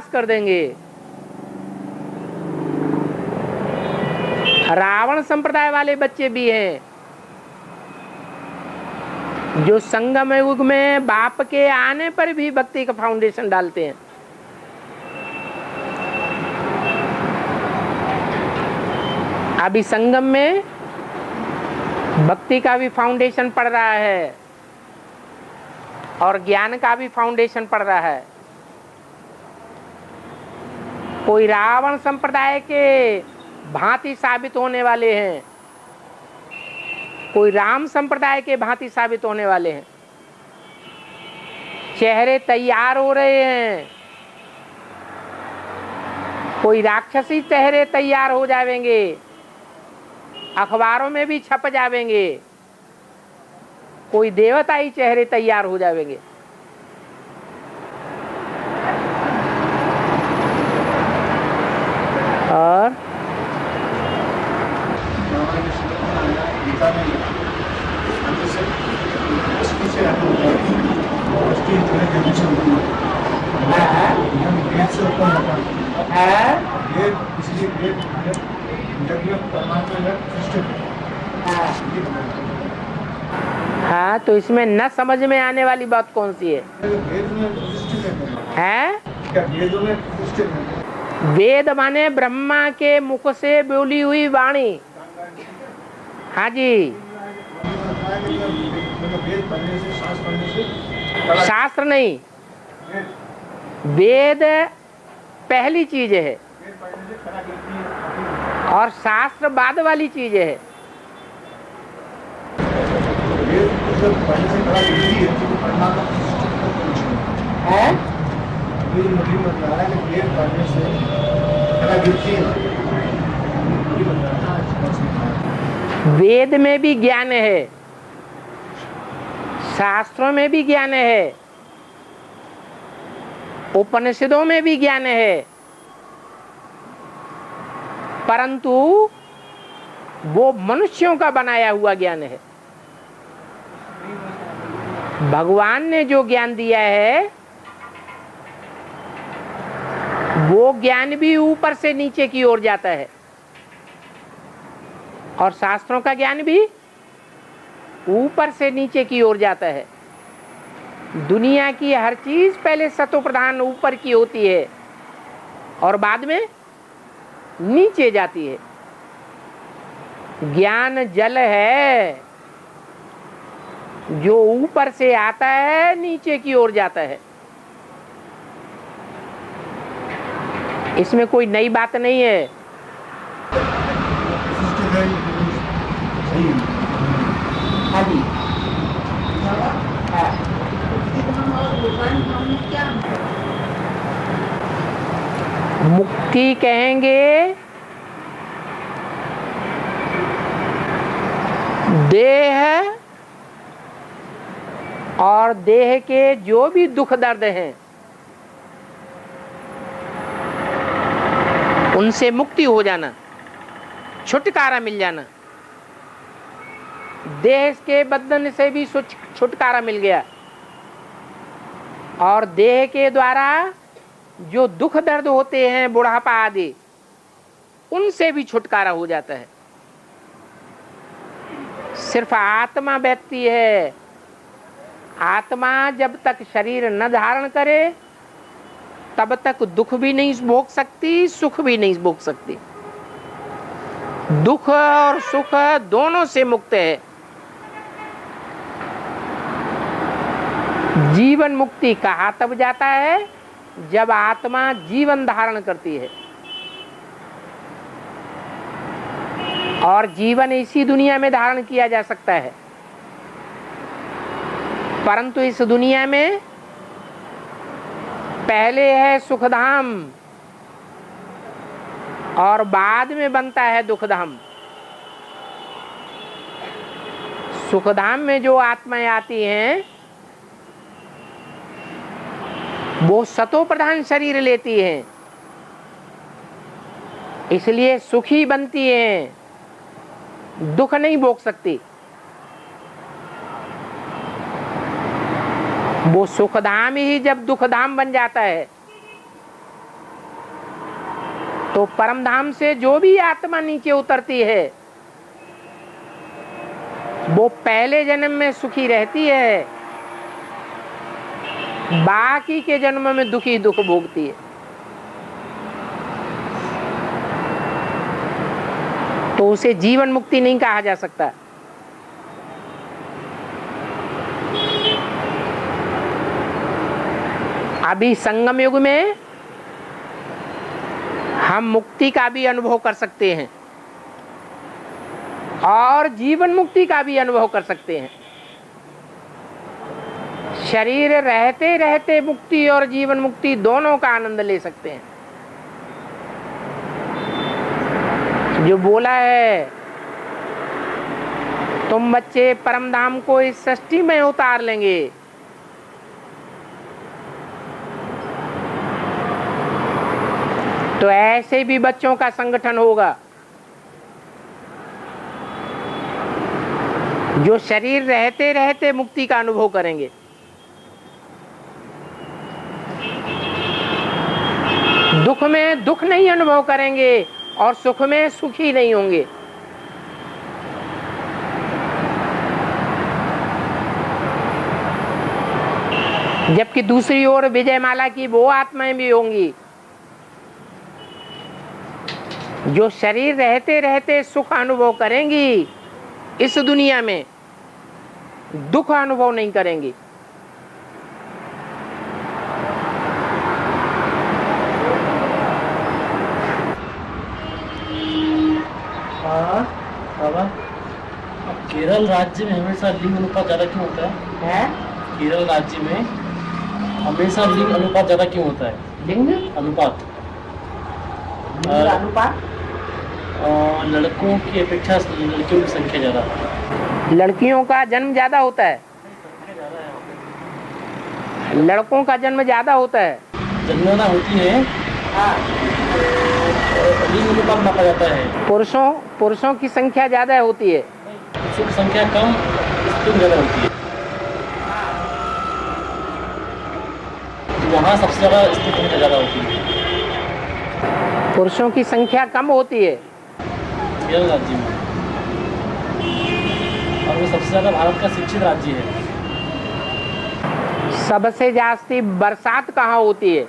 नाश कर देंगे। रावण संप्रदाय वाले बच्चे भी हैं जो संगम युग में बाप के आने पर भी भक्ति का फाउंडेशन डालते हैं। अभी संगम में भक्ति का भी फाउंडेशन पड़ रहा है और ज्ञान का भी फाउंडेशन पड़ रहा है। कोई रावण संप्रदाय के भांति साबित होने वाले हैं, कोई राम संप्रदाय के भांति साबित होने वाले हैं। चेहरे तैयार हो रहे हैं, कोई राक्षसी चेहरे तैयार हो जाएंगे, अखबारों में भी छप जाएंगे, कोई देवताई चेहरे तैयार हो जाएंगे। और हाँ, तो इसमें न समझ में आने वाली बात कौन सी है? वेद माने ब्रह्मा के मुख से बोली हुई वाणी। हाँ जी, शास्त्र नहीं, वेद पहली चीज है और शास्त्र बाद वाली चीज है। वेद में भी ज्ञान है, शास्त्रों में भी ज्ञान है, उपनिषदों में भी ज्ञान है, परंतु वो मनुष्यों का बनाया हुआ ज्ञान है। भगवान ने जो ज्ञान दिया है वो ज्ञान भी ऊपर से नीचे की ओर जाता है और शास्त्रों का ज्ञान भी ऊपर से नीचे की ओर जाता है। दुनिया की हर चीज पहले सतो प्रधान ऊपर की होती है और बाद में नीचे जाती है। ज्ञान जल है जो ऊपर से आता है नीचे की ओर जाता है। इसमें कोई नई बात नहीं है। मुक्ति कहेंगे देह और देह के जो भी दुख दर्द हैं उनसे मुक्ति हो जाना, छुटकारा मिल जाना। देह के बंधन से भी छुटकारा मिल गया और देह के द्वारा जो दुख दर्द होते हैं बुढ़ापा आदि उनसे भी छुटकारा हो जाता है। सिर्फ आत्मा व्यक्ति है। आत्मा जब तक शरीर न धारण करे तब तक दुख भी नहीं भोग सकती, सुख भी नहीं भोग सकती। दुख और सुख दोनों से मुक्त है। जीवन मुक्ति कहा तब जाता है जब आत्मा जीवन धारण करती है और जीवन इसी दुनिया में धारण किया जा सकता है, परंतु इस दुनिया में पहले है सुखधाम और बाद में बनता है दुखधाम। सुखधाम में जो आत्माएं आती हैं वो सतो प्रधान शरीर लेती हैं, इसलिए सुखी बनती हैं, दुख नहीं भोग सकती। वो सुखधाम ही जब दुखधाम बन जाता है तो परम धाम से जो भी आत्मा नीचे उतरती है वो पहले जन्म में सुखी रहती है, बाकी के जन्म में दुखी दुख भोगती है। तो उसे जीवन मुक्ति नहीं कहा जा सकता। अभी संगम युग में हम मुक्ति का भी अनुभव कर सकते हैं और जीवन मुक्ति का भी अनुभव कर सकते हैं। शरीर रहते रहते मुक्ति और जीवन मुक्ति दोनों का आनंद ले सकते हैं। जो बोला है तुम बच्चे परम धाम को इस सृष्टि में उतार लेंगे, तो ऐसे भी बच्चों का संगठन होगा जो शरीर रहते रहते मुक्ति का अनुभव करेंगे। दुख में दुख नहीं अनुभव करेंगे और सुख में सुखी नहीं होंगे। जबकि दूसरी ओर विजयमाला की वो आत्माएं भी होंगी जो शरीर रहते रहते सुख अनुभव करेंगी, इस दुनिया में दुख अनुभव नहीं करेंगी। बाबा, केरल राज्य में हमेशा लिंग अनुपात ज्यादा क्यों होता है? केरल राज्य में हमेशा लिंग अनुपात ज्यादा क्यों होता है? लिंग अनुपात अनुपात लड़कों की अपेक्षा लड़कियों की संख्या ज्यादा है। लड़कियों का जन्म ज्यादा होता है, लड़कों का जन्म ज्यादा होता है। जनगणना होती है, लिंग अनुपात मापा जाता है। पुरुषों की संख्या ज्यादा होती है, पुरुषों की संख्या कम, स्त्रियों ज्यादा होती है। वहाँ सबसे ज्यादा स्त्री की संख्या ज्यादा होती है। पुरुषों की संख्या कम होती है केरल राज्य में, और वो सबसे ज्यादा भारत का शिक्षित राज्य है। सबसे जास्ती बरसात कहाँ होती है?